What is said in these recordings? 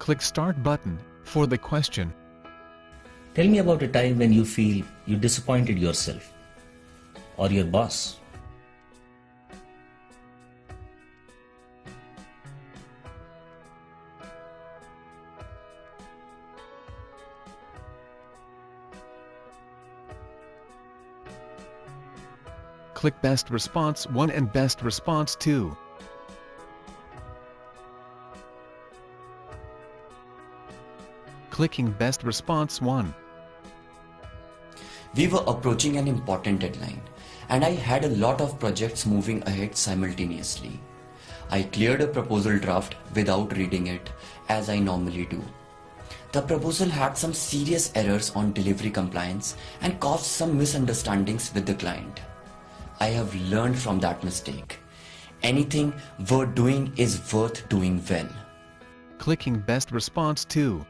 Click Start button for the question. Tell me about a time when you feel you disappointed yourself or your boss. Click Best Response 1 and Best Response 2. Clicking Best Response 1. We were approaching an important deadline, and I had a lot of projects moving ahead simultaneously. I cleared a proposal draft without reading it, as I normally do. The proposal had some serious errors on delivery compliance and caused some misunderstandings with the client. I have learned from that mistake. Anything worth doing is worth doing well. Clicking Best Response 2.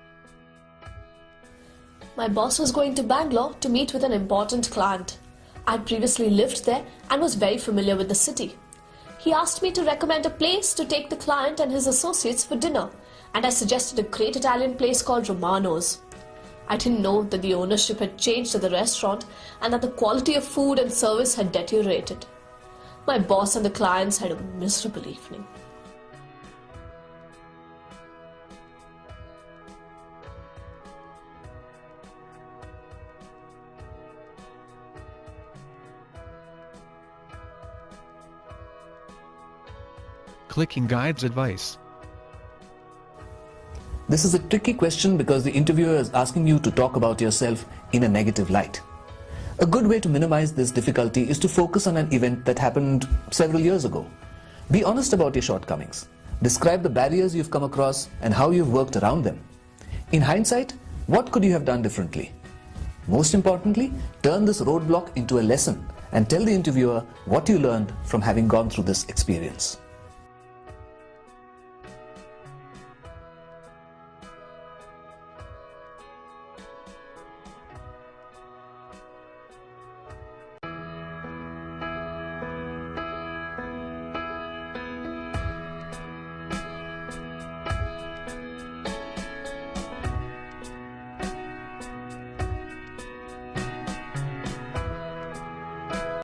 My boss was going to Bangalore to meet with an important client. I'd previously lived there and was very familiar with the city. He asked me to recommend a place to take the client and his associates for dinner, and I suggested a great Italian place called Romano's. I didn't know that the ownership had changed at the restaurant and that the quality of food and service had deteriorated. My boss and the clients had a miserable evening. Clicking Guide's Advice. This is a tricky question because the interviewer is asking you to talk about yourself in a negative light. A good way to minimize this difficulty is to focus on an event that happened several years ago. Be honest about your shortcomings. Describe the barriers you've come across and how you've worked around them. In hindsight, what could you have done differently? Most importantly, turn this roadblock into a lesson and tell the interviewer what you learned from having gone through this experience.